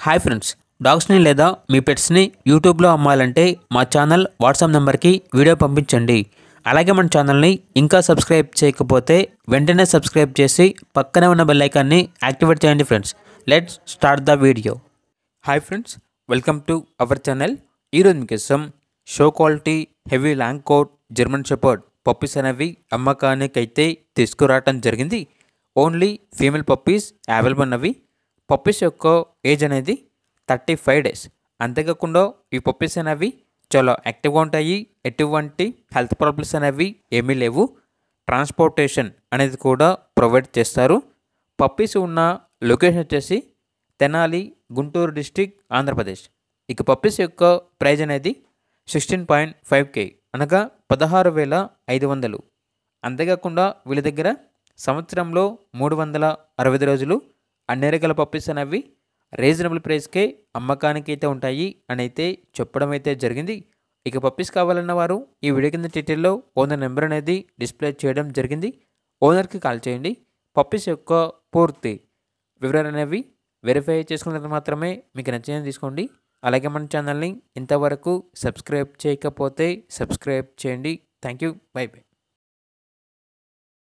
Hi friends, డాగ్స్ని లేదా మీ పెట్స్ని యూట్యూబ్లో అమ్మాలంటే మా ఛానల్ వాట్సాప్ నెంబర్కి వీడియో పంపించండి. అలాగే మన ఛానల్ని ఇంకా సబ్స్క్రైబ్ చేయకపోతే వెంటనే సబ్స్క్రైబ్ చేసి పక్కనే ఉన్న బెల్ ఐకాన్ని యాక్టివేట్ చేయండి friends. Let's start the video. Hi friends, welcome to our channel. ఈరోజు మీకోసం show quality heavy long coat German shepherd puppies అనేవి అమ్మకానికి అయితే తీసుకురావటం జరిగింది. ఓన్లీ ఫీమేల్ పప్పీస్ అవైలబుల్ ఉన్నవి. పప్పీస్ యొక్క ఏజ్ అనేది 35 డేస్. అంతేకాకుండా ఈ పప్పీస్ అనేవి చాలా యాక్టివ్గా ఉంటాయి. ఎటువంటి హెల్త్ ప్రాబ్లమ్స్ అనేవి ఏమీ లేవు. ట్రాన్స్పోర్టేషన్ అనేది కూడా ప్రొవైడ్ చేస్తారు. పప్పీస్ ఉన్న లొకేషన్ వచ్చేసి తెనాలి, గుంటూరు డిస్టిక్, ఆంధ్రప్రదేశ్. ఇక పప్పీస్ యొక్క ప్రైజ్ అనేది 16.5K అనగా 16,500. అంతేకాకుండా వీళ్ళ దగ్గర సంవత్సరంలో 365 రోజులు అన్ని రకాల పప్పీస్ అనేవి రీజనబుల్ ప్రైస్కే అమ్మకానికి అయితే ఉంటాయి అని అయితే చెప్పడం అయితే జరిగింది. ఇక పప్పీస్ కావాలన్న వారు ఈ వీడియో కింద డీటెయిల్లో ఓనర్ నెంబర్ అనేది డిస్ప్లే చేయడం జరిగింది. ఓనర్కి కాల్ చేయండి. పప్పీస్ యొక్క పూర్తి వివరాలు అనేవి వెరిఫై చేసుకున్న తర్వాత మాత్రమే మీకు నచ్చింది తీసుకోండి. అలాగే మన ఛానల్ని ఇంతవరకు సబ్స్క్రైబ్ చేయకపోతే సబ్స్క్రైబ్ చేయండి. Thank you. By by.